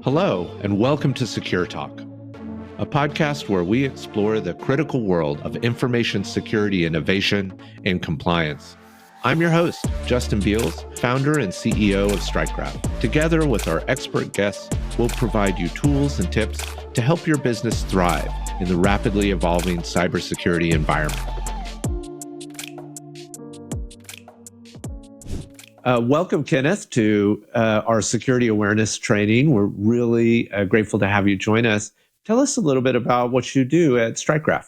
Hello, and welcome to Secure Talk, a podcast where we explore the critical world of information security innovation and compliance. I'm your host, Justin Beals, founder and CEO of StrikeGraph. Together with our expert guests, we'll provide you tools and tips to help your business thrive in the rapidly evolving cybersecurity environment. Welcome, Kenneth, to our security awareness training. We're really grateful to have you join us. Tell us a little bit about what you do at StrikeGraph.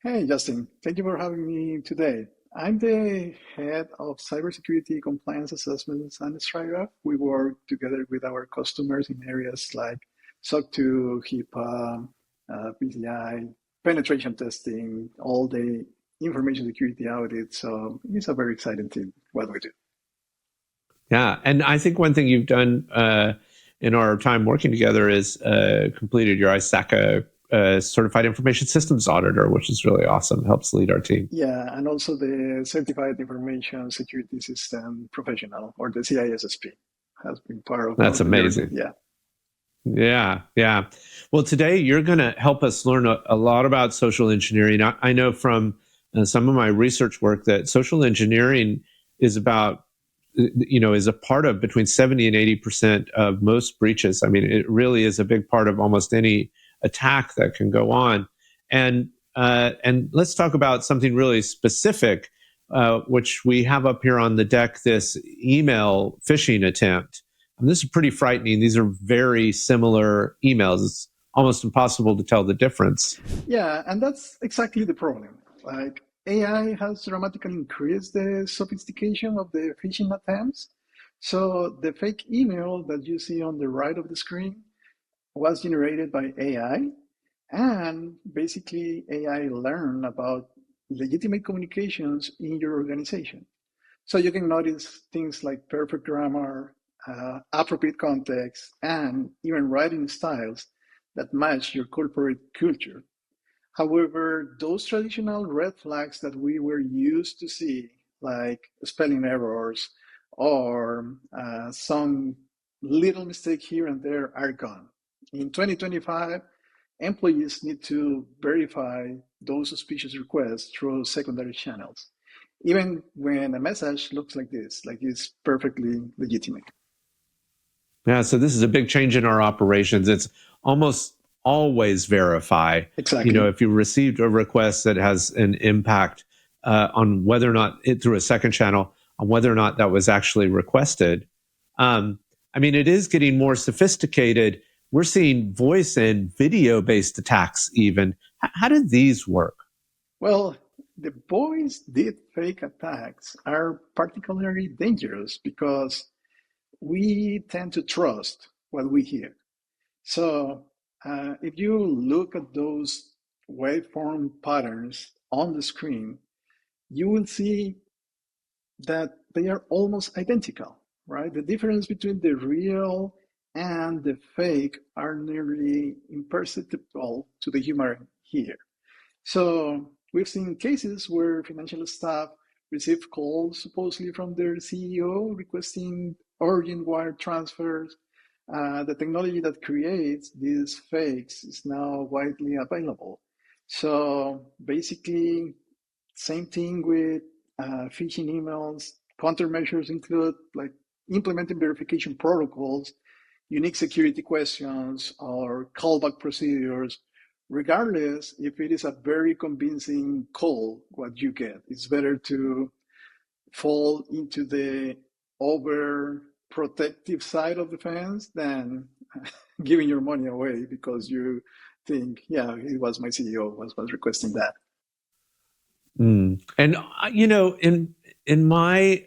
Hey, Justin. Thank you for having me today. I'm the head of cybersecurity compliance assessments at StrikeGraph. We work together with our customers in areas like SOC 2, HIPAA, PCI, penetration testing, all the information security audits. So it's a very exciting team, what we do. Yeah, and I think one thing you've done in our time working together is completed your ISACA Certified Information Systems Auditor, which is really awesome. Helps lead our team. Yeah, and also the Certified Information Security System Professional, or the CISSP, has been part of. That's amazing. Yeah. Well, today you're going to help us learn a lot about social engineering. I know from some of my research work that social engineering is about, is a part of between 70 and 80% of most breaches. I mean, it really is a big part of almost any attack that can go on. And let's talk about something really specific, which we have up here on the deck, this email phishing attempt. And this is pretty frightening. These are very similar emails. It's almost impossible to tell the difference. Yeah, and that's exactly the problem. Like, AI has dramatically increased the sophistication of the phishing attempts. So the fake email that you see on the right of the screen was generated by AI. And basically, AI learned about legitimate communications in your organization. So you can notice things like perfect grammar, appropriate context, and even writing styles that match your corporate culture. However, those traditional red flags that we were used to see, like spelling errors or some little mistake here and there, are gone. In 2025, employees need to verify those suspicious requests through secondary channels, even when a message looks like this, like it's perfectly legitimate. Yeah, so this is a big change in our operations. It's almost always verify. Exactly. If you received a request that has an impact on whether or not through a second channel, on whether or not that was actually requested. It is getting more sophisticated. We're seeing voice and video-based attacks even. How did these work? Well, the voice deepfake attacks are particularly dangerous because we tend to trust what we hear. So if you look at those waveform patterns on the screen, you will see that they are almost identical, right? The difference between the real and the fake are nearly imperceptible to the human ear. So we've seen cases where financial staff receive calls supposedly from their CEO requesting urgent wire transfers. The technology that creates these fakes is now widely available. So basically, same thing with phishing emails. Countermeasures include like implementing verification protocols, unique security questions, or callback procedures, regardless if it is a very convincing call, what you get. It's better to fall into the overprotective side of the fence than giving your money away because you think, yeah, it was my CEO was requesting that. And in my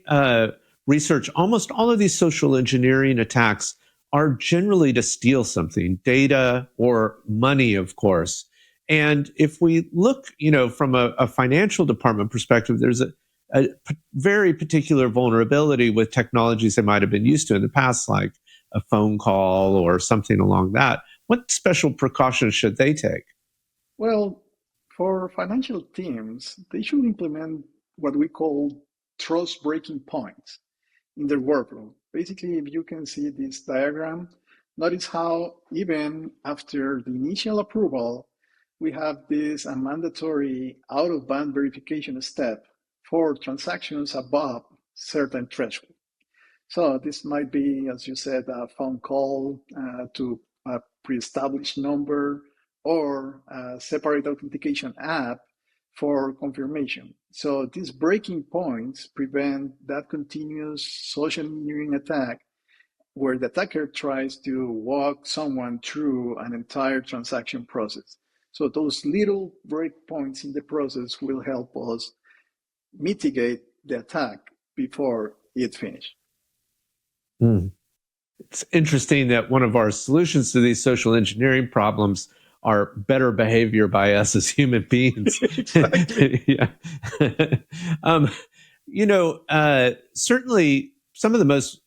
research, almost all of these social engineering attacks are generally to steal something, data or money, of course. And if we look, from a financial department perspective, there's a very particular vulnerability with technologies they might have been used to in the past, like a phone call or something along that. What special precautions should they take? Well, for financial teams, they should implement what we call trust breaking points in their workflow. Basically, if you can see this diagram, Notice how even after the initial approval, we have this a mandatory out-of-band verification step for transactions above certain threshold. So this might be, as you said, a phone call to a pre-established number or a separate authentication app for confirmation. So these breaking points prevent that continuous social engineering attack where the attacker tries to walk someone through an entire transaction process. So those little breakpoints in the process will help us mitigate the attack before it finishes. Hmm. It's interesting that one of our solutions to these social engineering problems are better behavior by us as human beings. Exactly. Yeah. um, certainly some of the most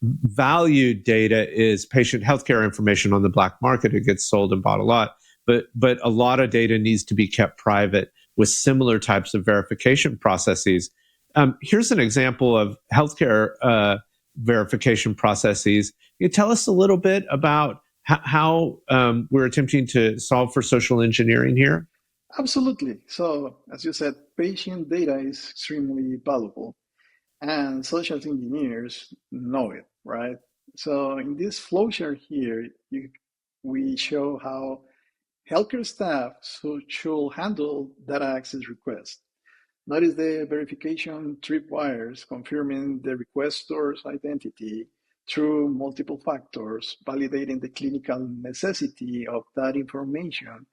valued data is patient healthcare information on the black market. It gets sold and bought a lot, but a lot of data needs to be kept private with similar types of verification processes. Here's an example of healthcare verification processes. Can you tell us a little bit about how we're attempting to solve for social engineering here? Absolutely. So, as you said, patient data is extremely valuable, and social engineers know it, right? So, in this flowchart here, we show how healthcare staff should handle data access requests. Notice the verification tripwires confirming the requestor's identity through multiple factors, validating the clinical necessity of that information,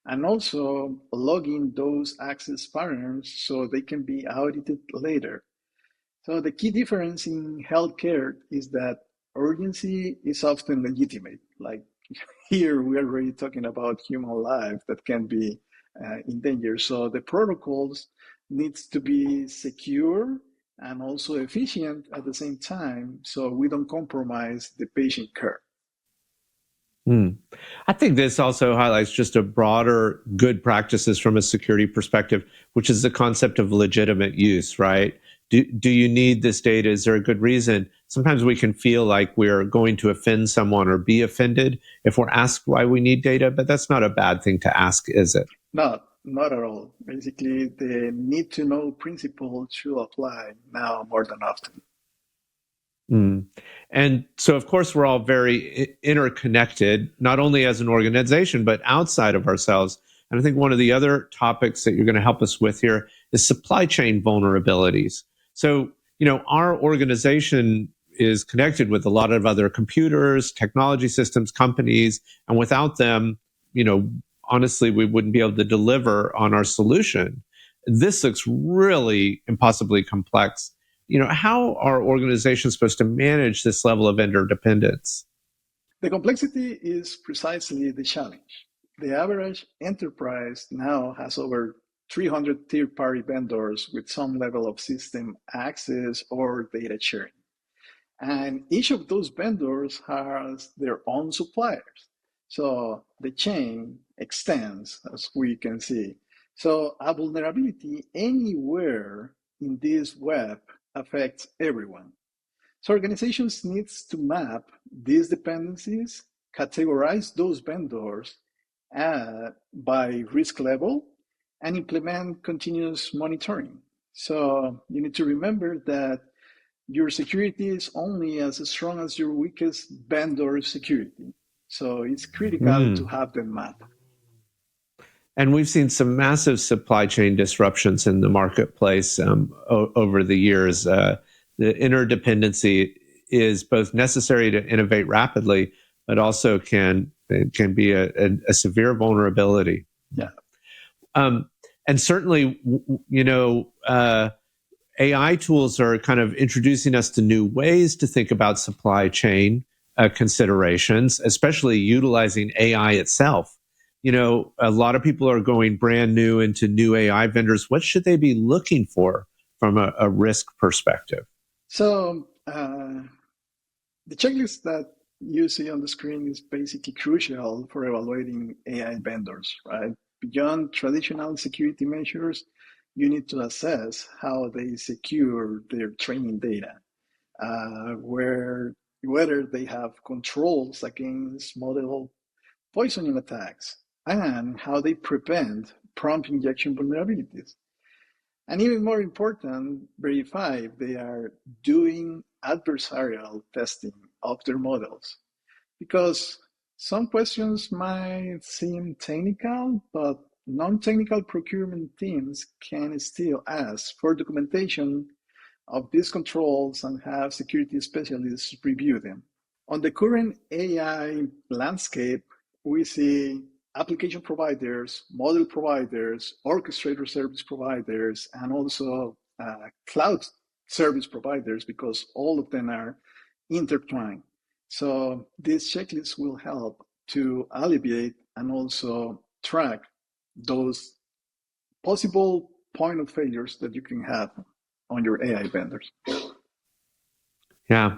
and also logging those access patterns so they can be audited later. So the key difference in healthcare is that urgency is often legitimate. Like here, we are already talking about human life that can be in danger. So the protocols needs to be secure and also efficient at the same time, so we don't compromise the patient care. Hmm. I think this also highlights just a broader good practices from a security perspective, which is the concept of legitimate use, right? Do you need this data? Is there a good reason? Sometimes we can feel like we're going to offend someone or be offended if we're asked why we need data, but that's not a bad thing to ask, is it? Not at all. Basically, the need to know principle should apply now more than often. Mm. And so, of course, we're all very interconnected, not only as an organization, but outside of ourselves. And I think one of the other topics that you're going to help us with here is supply chain vulnerabilities. So, our organization is connected with a lot of other computers, technology systems, companies, and without them, you know, honestly, we wouldn't be able to deliver on our solution. This looks really impossibly complex. How are organizations supposed to manage this level of interdependence? The complexity is precisely the challenge. The average enterprise now has over 300 third party vendors with some level of system access or data sharing. And each of those vendors has their own suppliers. So the chain extends, as we can see. So a vulnerability anywhere in this web affects everyone. So organizations needs to map these dependencies, categorize those vendors by risk level, and implement continuous monitoring. So you need to remember that your security is only as strong as your weakest vendor security. So it's critical to Mm. have them mapped. And we've seen some massive supply chain disruptions in the marketplace over the years. The interdependency is both necessary to innovate rapidly, but also can be a severe vulnerability. Yeah. Um, and certainly, AI tools are kind of introducing us to new ways to think about supply chain considerations, especially utilizing AI itself. A lot of people are going brand new into new AI vendors. What should they be looking for from a risk perspective? So the checklist that you see on the screen is basically crucial for evaluating AI vendors, right? Beyond traditional security measures, you need to assess how they secure their training data, where whether they have controls against model poisoning attacks, and how they prevent prompt injection vulnerabilities. And even more important, verify if they are doing adversarial testing of their models. Because some questions might seem technical, but non-technical procurement teams can still ask for documentation of these controls and have security specialists review them. On the current AI landscape, we see application providers, model providers, orchestrator service providers, and also cloud service providers because all of them are intertwined. So this checklist will help to alleviate and also track those possible point of failures that you can have on your AI vendors. Yeah.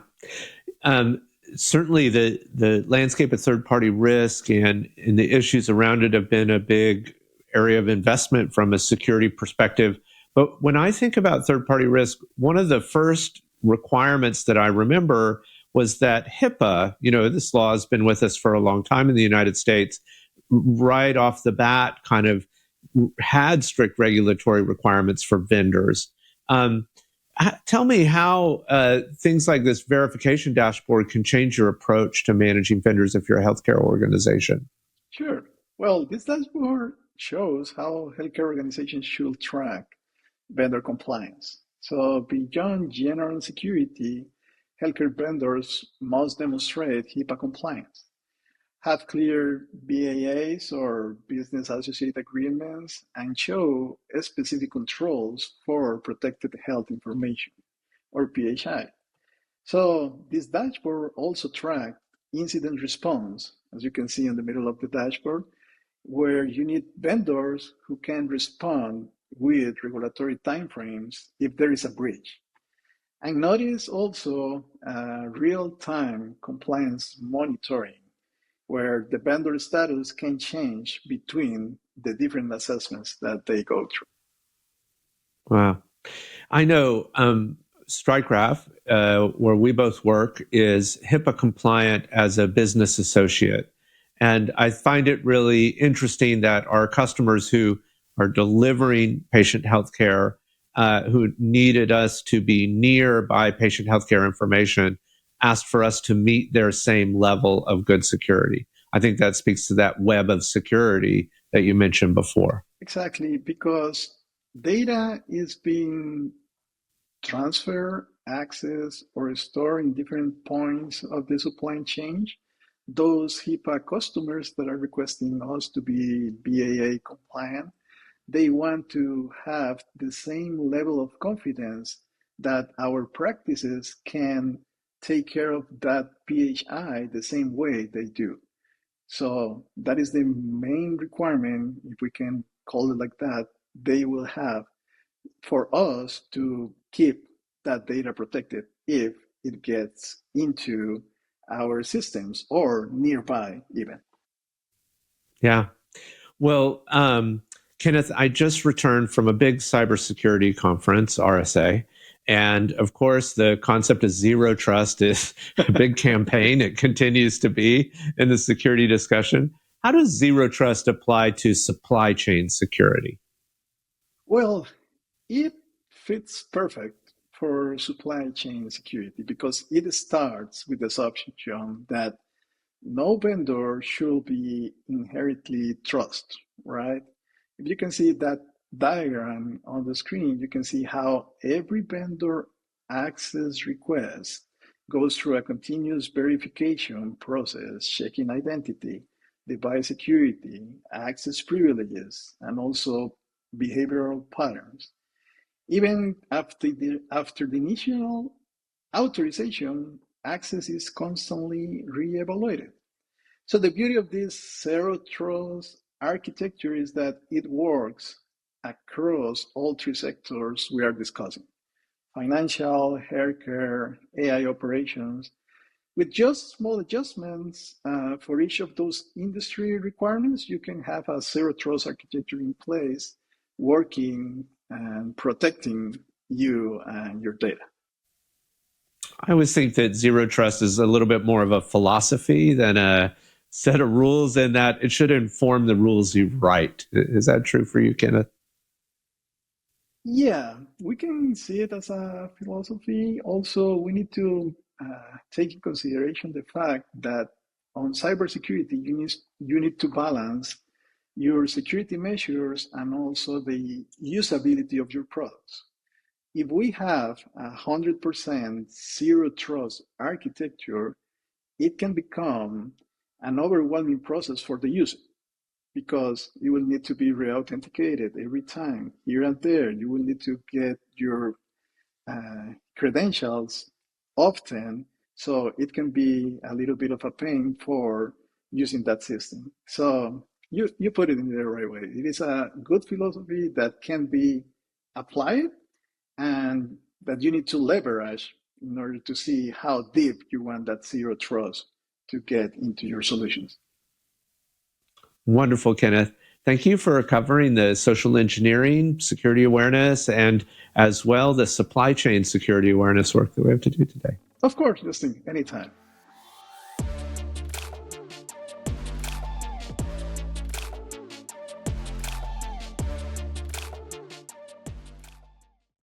Um, Certainly, the landscape of third party risk and the issues around it have been a big area of investment from a security perspective. But when I think about third party risk, one of the first requirements that I remember was that HIPAA, this law has been with us for a long time in the United States, right off the bat kind of had strict regulatory requirements for vendors. Um, Tell me how things like this verification dashboard can change your approach to managing vendors if you're a healthcare organization. Sure. Well, this dashboard shows how healthcare organizations should track vendor compliance. So beyond general security, healthcare vendors must demonstrate HIPAA compliance, have clear BAAs or business associate agreements, and show specific controls for protected health information or PHI. So this dashboard also tracks incident response, as you can see in the middle of the dashboard, where you need vendors who can respond with regulatory timeframes if there is a breach. And notice also real-time compliance monitoring, where the vendor status can change between the different assessments that they go through. Wow. I know Strikegraph, where we both work, is HIPAA compliant as a business associate. And I find it really interesting that our customers who are delivering patient healthcare, who needed us to be nearby patient healthcare information, asked for us to meet their same level of good security. I think that speaks to that web of security that you mentioned before. Exactly, because data is being transferred, accessed, or stored in different points of the supply chain. Those HIPAA customers that are requesting us to be BAA compliant, they want to have the same level of confidence that our practices can take care of that PHI the same way they do. So that is the main requirement, if we can call it like that, they will have for us to keep that data protected if it gets into our systems or nearby even. Yeah. Well, Kenneth, I just returned from a big cybersecurity conference, RSA. And of course, the concept of zero trust is a big campaign. It continues to be in the security discussion. How does zero trust apply to supply chain security? Well, it fits perfect for supply chain security because it starts with the assumption that no vendor should be inherently trust, right? If you can see that diagram on the screen, you can see how every vendor access request goes through a continuous verification process, checking identity, device security, access privileges, and also behavioral patterns. Even after the initial authorization, access is constantly re-evaluated. So the beauty of this zero trust architecture is that it works across all three sectors we are discussing: financial, healthcare, AI operations. With just small adjustments for each of those industry requirements, you can have a zero trust architecture in place working and protecting you and your data. I always think that zero trust is a little bit more of a philosophy than a set of rules, and that it should inform the rules you write. Is that true for you, Kenneth? Yeah, we can see it as a philosophy. Also, we need to take in consideration the fact that on cybersecurity, you need to balance your security measures and also the usability of your products. If we have 100% zero trust architecture, it can become an overwhelming process for the user because you will need to be re-authenticated every time. Here and there, you will need to get your credentials often, so it can be a little bit of a pain for using that system. So you put it in the right way. It is a good philosophy that can be applied and that you need to leverage in order to see how deep you want that zero trust to get into your solutions. Wonderful, Kenneth. Thank you for covering the social engineering, security awareness, and as well the supply chain security awareness work that we have to do today. Of course, Justin, anytime.